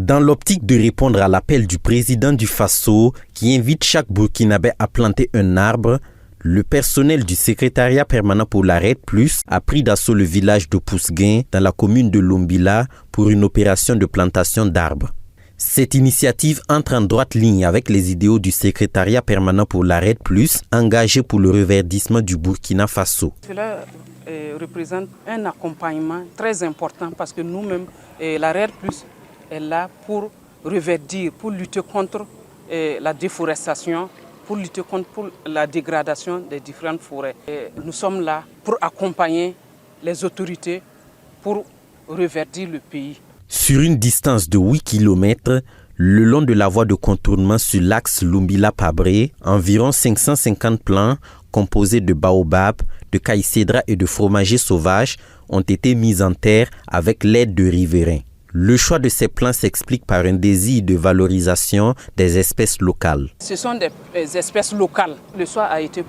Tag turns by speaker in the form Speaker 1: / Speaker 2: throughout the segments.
Speaker 1: Dans l'optique de répondre à l'appel du président du Faso qui invite chaque Burkinabé à planter un arbre, le personnel du secrétariat permanent pour la RED+ a pris d'assaut le village de Pousguin dans la commune de Lumbila pour une opération de plantation d'arbres. Cette initiative entre en droite ligne avec les idéaux du secrétariat permanent pour la RED+, engagé pour le reverdissement du Burkina Faso.
Speaker 2: Cela représente un accompagnement très important parce que nous-mêmes, la RED+ est là pour reverdir, pour lutter contre la déforestation, pour lutter contre la dégradation des différentes forêts. Et nous sommes là pour accompagner les autorités pour reverdir le pays.
Speaker 1: Sur une distance de 8 km, le long de la voie de contournement sur l'axe Lumbila-Pabré, environ 550 plants composés de baobab, de caïcédra et de fromagers sauvages ont été mis en terre avec l'aide de riverains. Le choix de ces plants s'explique par un désir de valorisation des espèces locales.
Speaker 2: Ce sont des espèces locales. Le choix a été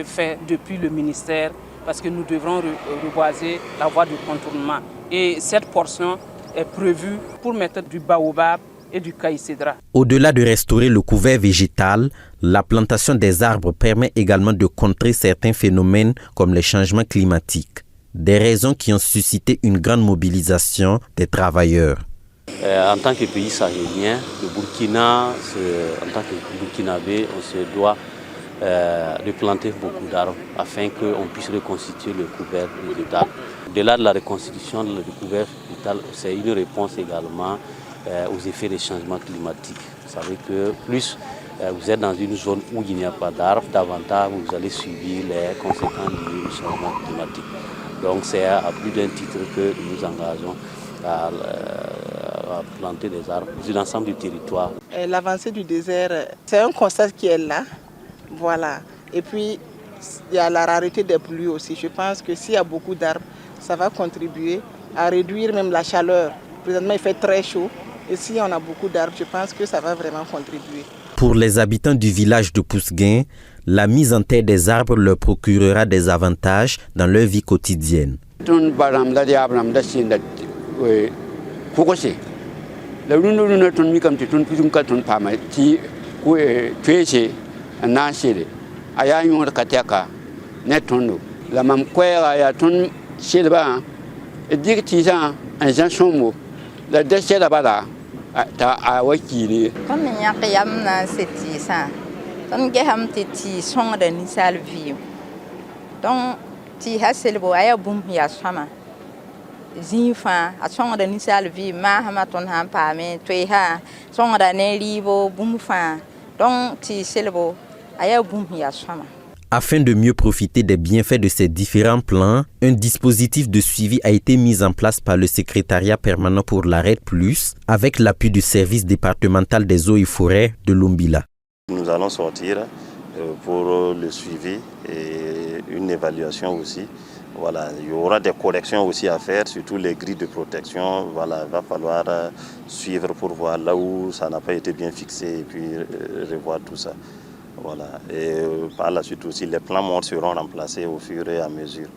Speaker 2: fait depuis le ministère parce que nous devrons reboiser la voie de contournement. Et cette portion est prévue pour mettre du baobab et du caïcédra.
Speaker 1: Au-delà de restaurer le couvert végétal, la plantation des arbres permet également de contrer certains phénomènes comme les changements climatiques. Des raisons qui ont suscité une grande mobilisation des travailleurs.
Speaker 3: En tant que pays sahélien, le Burkina, en tant que Burkinabé, on se doit de planter beaucoup d'arbres afin qu'on puisse reconstituer le couvert végétal. Au-delà de la reconstitution du couvert végétal, c'est une réponse également aux effets des changements climatiques. Vous savez que plus vous êtes dans une zone où il n'y a pas d'arbres, davantage vous allez subir les conséquences du changement climatique. Donc c'est à plus d'un titre que nous nous engageons à planter des arbres sur l'ensemble du territoire.
Speaker 4: L'avancée du désert, c'est un constat qui est là. Voilà. Et puis, il y a la rareté des pluies aussi. Je pense que s'il y a beaucoup d'arbres, ça va contribuer à réduire même la chaleur. Présentement, il fait très chaud. Et si on a beaucoup d'arbres, je pense que ça va vraiment contribuer.
Speaker 1: Pour les habitants du village de Pousguin, la mise en terre des arbres leur procurera des avantages dans leur vie quotidienne.
Speaker 5: Ton geham ti song de ni salvi donc ti haselbo aya bum ya sama zinfa a song de ni salvi ma hama ton ham pa me to ha song da ne libo bum fa donc ti selbo aya bum ya sama.
Speaker 1: Afin de mieux profiter des bienfaits de ces différents plans, un dispositif de suivi a été mis en place par le secrétariat permanent pour la RED+, avec l'appui du service départemental des eaux et forêts de Lumbila.
Speaker 6: Nous allons sortir pour le suivi et une évaluation aussi. Voilà, il y aura des corrections aussi à faire, surtout les grilles de protection. Voilà, il va falloir suivre pour voir là où ça n'a pas été bien fixé et puis revoir tout ça. Voilà. Et par la suite aussi, les plans morts seront remplacés au fur et à mesure.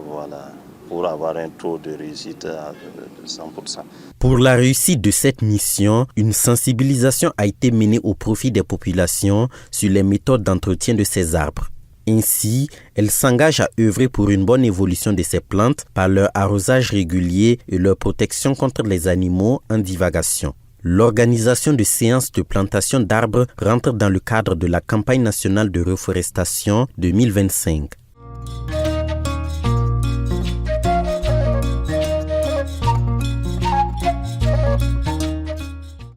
Speaker 6: Voilà, pour avoir un taux de réussite de 100%.
Speaker 1: Pour la réussite de cette mission, une sensibilisation a été menée au profit des populations sur les méthodes d'entretien de ces arbres. Ainsi, elles s'engagent à œuvrer pour une bonne évolution de ces plantes par leur arrosage régulier et leur protection contre les animaux en divagation. L'organisation de séances de plantation d'arbres rentre dans le cadre de la campagne nationale de reforestation 2025.